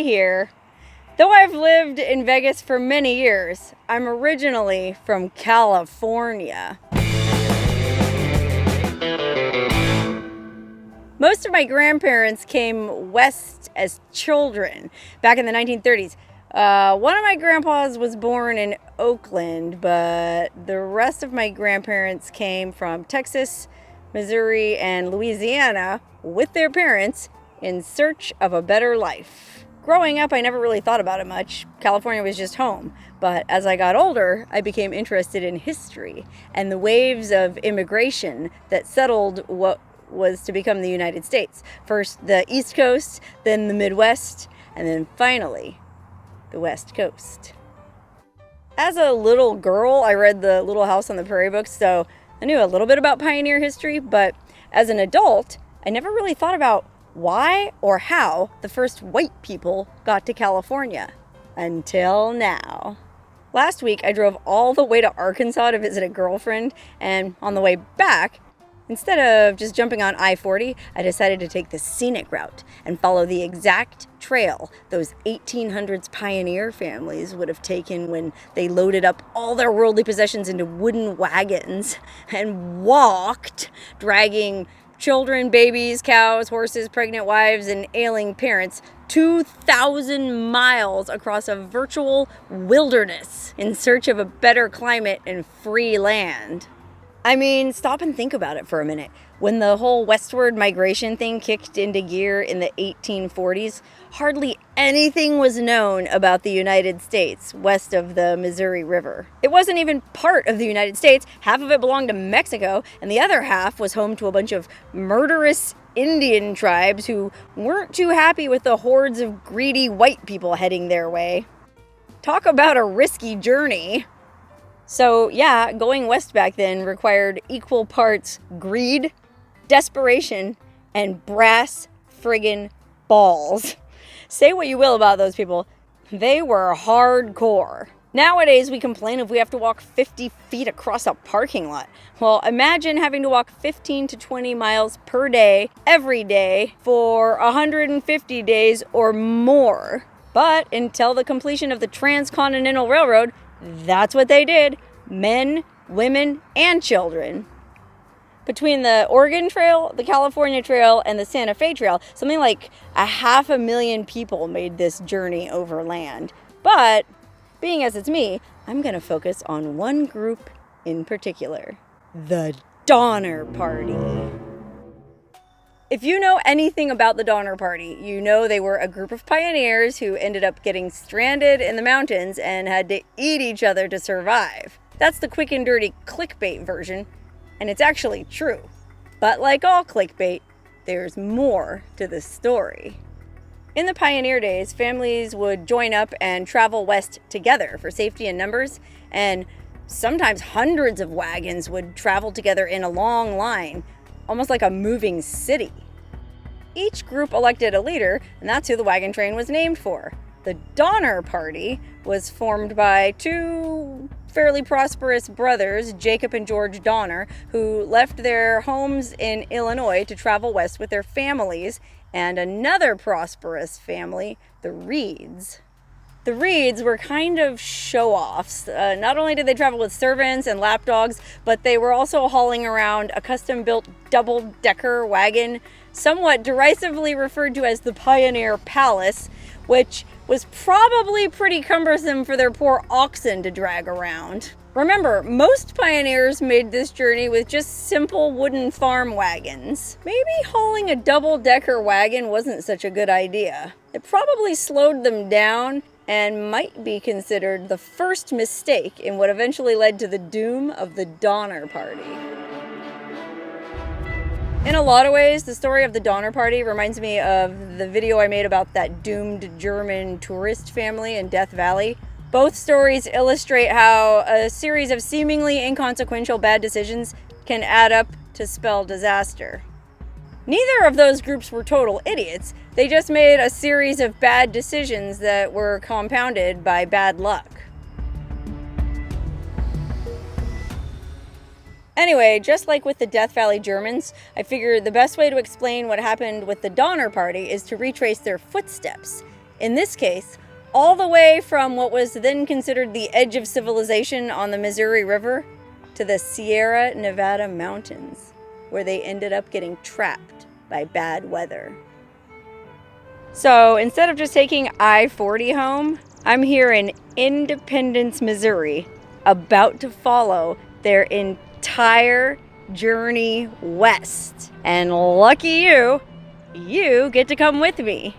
here. Though I've lived in Vegas for many years, I'm originally from California. Most of my grandparents came west as children back in the 1930s. One of my grandpas was born in Oakland, but the rest of my grandparents came from Texas, Missouri, and Louisiana with their parents in search of a better life. Growing up, I never really thought about it much. California was just home. But as I got older, I became interested in history and the waves of immigration that settled what was to become the United States. First the East Coast, then the Midwest, and then finally the West Coast. As a little girl, I read the Little House on the Prairie books, so I knew a little bit about pioneer history, but as an adult, I never really thought about why or how the first white people got to California. Until now. Last week, I drove all the way to Arkansas to visit a girlfriend, and on the way back, instead of just jumping on I-40, I decided to take the scenic route and follow the exact trail those 1800s pioneer families would have taken when they loaded up all their worldly possessions into wooden wagons and walked, dragging children, babies, cows, horses, pregnant wives, and ailing parents 2,000 miles across a virtual wilderness in search of a better climate and free land. I mean, stop and think about it for a minute. When the whole westward migration thing kicked into gear in the 1840s, hardly anything was known about the United States west of the Missouri River. It wasn't even part of the United States. Half of it belonged to Mexico, and the other half was home to a bunch of murderous Indian tribes who weren't too happy with the hordes of greedy white people heading their way. Talk about a risky journey. So yeah, going west back then required equal parts greed, desperation, and brass friggin' balls. Say what you will about those people, they were hardcore. Nowadays we complain if we have to walk 50 feet across a parking lot. Well, imagine having to walk 15 to 20 miles per day, every day, for 150 days or more. But until the completion of the Transcontinental Railroad, that's what they did. Men, women, and children. Between the Oregon Trail, the California Trail, and the Santa Fe Trail, something like 500,000 people made this journey overland. But, being as it's me, I'm going to focus on one group in particular. The Donner Party. If you know anything about the Donner Party, you know they were a group of pioneers who ended up getting stranded in the mountains and had to eat each other to survive. That's the quick and dirty clickbait version, and it's actually true. But like all clickbait, there's more to the story. In the pioneer days, families would join up and travel west together for safety in numbers, and sometimes hundreds of wagons would travel together in a long line, almost like a moving city. Each group elected a leader, and that's who the wagon train was named for. The Donner Party was formed by two fairly prosperous brothers, Jacob and George Donner, who left their homes in Illinois to travel west with their families, and another prosperous family, the Reeds. The Reeds were kind of show-offs. Not only did they travel with servants and lapdogs, but they were also hauling around a custom-built double-decker wagon, somewhat derisively referred to as the Pioneer Palace, which was probably pretty cumbersome for their poor oxen to drag around. Remember, most pioneers made this journey with just simple wooden farm wagons. Maybe hauling a double-decker wagon wasn't such a good idea. It probably slowed them down and might be considered the first mistake in what eventually led to the doom of the Donner Party. In a lot of ways, the story of the Donner Party reminds me of the video I made about that doomed German tourist family in Death Valley. Both stories illustrate how a series of seemingly inconsequential bad decisions can add up to spell disaster. Neither of those groups were total idiots. They just made a series of bad decisions that were compounded by bad luck. Anyway, just like with the Death Valley Germans, I figured the best way to explain what happened with the Donner Party is to retrace their footsteps In this case, all the way from what was then considered the edge of civilization on the Missouri River to the Sierra Nevada mountains, where they ended up getting trapped by bad weather. So instead of just taking I-40 home, I'm here in Independence, Missouri, about to follow their entire journey west. And lucky you get to come with me.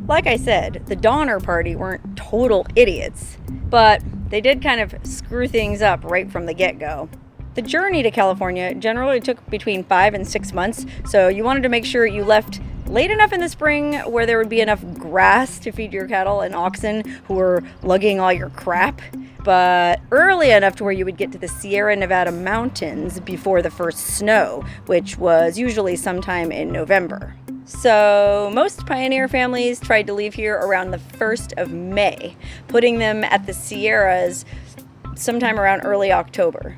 Like I said, the Donner Party weren't total idiots, but they did kind of screw things up right from the get-go. The journey to California generally took between 5 and 6 months, so you wanted to make sure you left late enough in the spring where there would be enough grass to feed your cattle and oxen who were lugging all your crap, but early enough to where you would get to the Sierra Nevada mountains before the first snow, which was usually sometime in November. So most pioneer families tried to leave here around the 1st of May, putting them at the Sierras sometime around early October.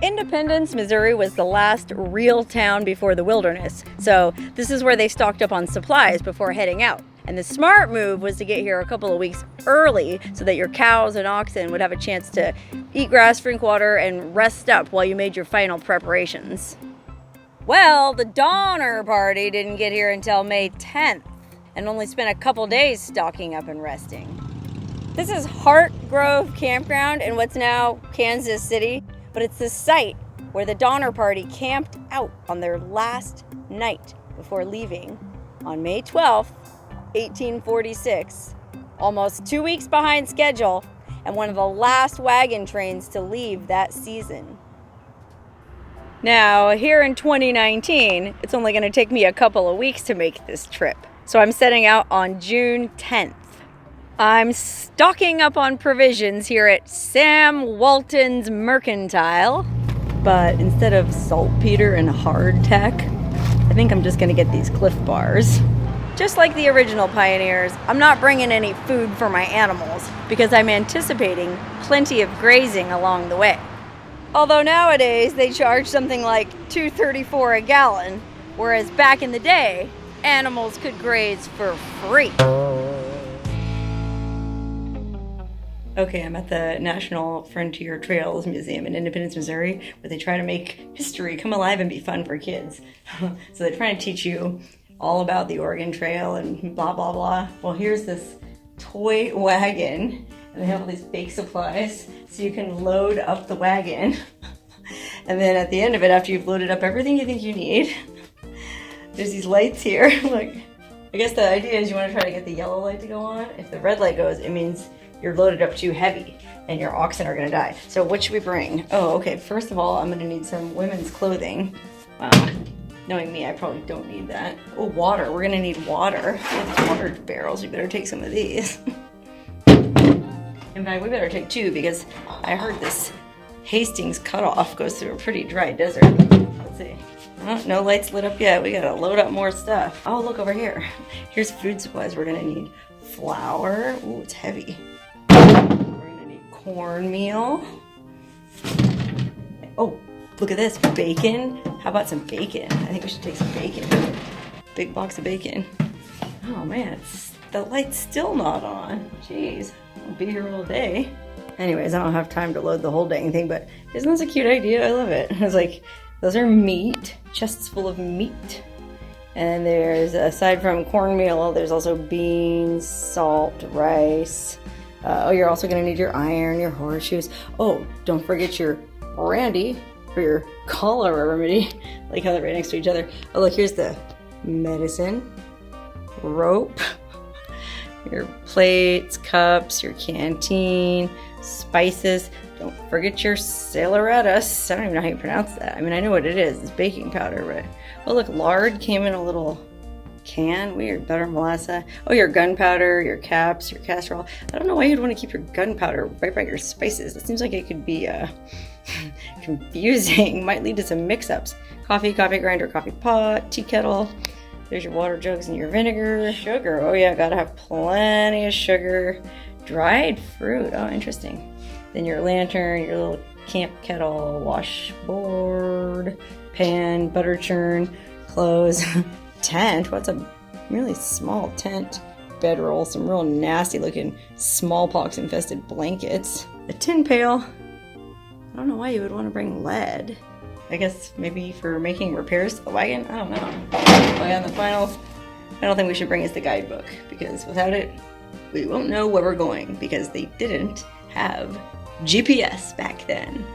Independence, Missouri was the last real town before the wilderness, so this is where they stocked up on supplies before heading out. And the smart move was to get here a couple of weeks early so that your cows and oxen would have a chance to eat grass, drink water, and rest up while you made your final preparations. Well, the Donner Party didn't get here until May 10th and only spent a couple days stocking up and resting. This is Hart Grove Campground in what's now Kansas City, but it's the site where the Donner Party camped out on their last night before leaving on May 12th, 1846, almost 2 weeks behind schedule and one of the last wagon trains to leave that season. Now, here in 2019, it's only going to take me a couple of weeks to make this trip, so I'm setting out on June 10th. I'm stocking up on provisions here at Sam Walton's Mercantile, but instead of saltpeter and hardtack, I think I'm just gonna get these Cliff Bars. Just like the original pioneers, I'm not bringing any food for my animals because I'm anticipating plenty of grazing along the way. Although nowadays they charge something like $2.34 a gallon, whereas back in the day, animals could graze for free. Okay, I'm at the National Frontier Trails Museum in Independence, Missouri, where they try to make history come alive and be fun for kids. So they're trying to teach you all about the Oregon Trail and blah, blah, blah. Well, here's this toy wagon, and they have all these fake supplies, so you can load up the wagon. And then at the end of it, after you've loaded up everything you think you need, there's these lights here. Look, I guess the idea is you want to try to get the yellow light to go on. If the red light goes, it means you're loaded up too heavy and your oxen are gonna die. So what should we bring? Oh, okay, first of all, I'm gonna need some women's clothing. Knowing me, I probably don't need that. Oh, water, we're gonna need water. These water barrels, we better take some of these. In fact, we better take 2 because I heard this Hastings cutoff goes through a pretty dry desert. Let's see. Oh, no lights lit up yet. We gotta load up more stuff. Oh, look over here. Here's food supplies. We're gonna need flour. Ooh, it's heavy. We're gonna need cornmeal. Oh, look at this, bacon. How about some bacon? I think we should take some bacon. Big box of bacon. Oh man, the light's still not on. Jeez, I'll be here all day. Anyways, I don't have time to load the whole dang thing, but isn't this a cute idea? I love it. It's like, those are meat, chests full of meat. And there's, aside from cornmeal, there's also beans, salt, rice. Oh, you're also gonna need your iron, your horseshoes. Oh, don't forget your brandy for your cholera remedy. I like how they're right next to each other. Oh, look, here's the medicine, rope, your plates, cups, your canteen, spices. Don't forget your saleratus. I don't even know how you pronounce that. I mean, I know what it is. It's baking powder, but... Oh, look, lard came in a little can. Weird. Butter, molasses. Oh, your gunpowder, your caps, your casserole. I don't know why you'd want to keep your gunpowder right by your spices. It seems like it could be confusing. Might lead to some mix-ups. Coffee grinder, coffee pot, tea kettle. There's your water jugs and your vinegar. Sugar. Oh, yeah, gotta have plenty of sugar. Dried fruit. Oh, interesting. Then your lantern, your little camp kettle, washboard, pan, butter churn, clothes, tent. What's a really small tent? Bedroll, some real nasty looking smallpox infested blankets. A tin pail. I don't know why you would want to bring lead. I guess maybe for making repairs to the wagon? I don't know. Oh yeah, and the final thing we should bring is the guidebook, because without it, we won't know where we're going, because they didn't have GPS back then.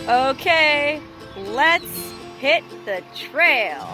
Okay, let's hit the trail.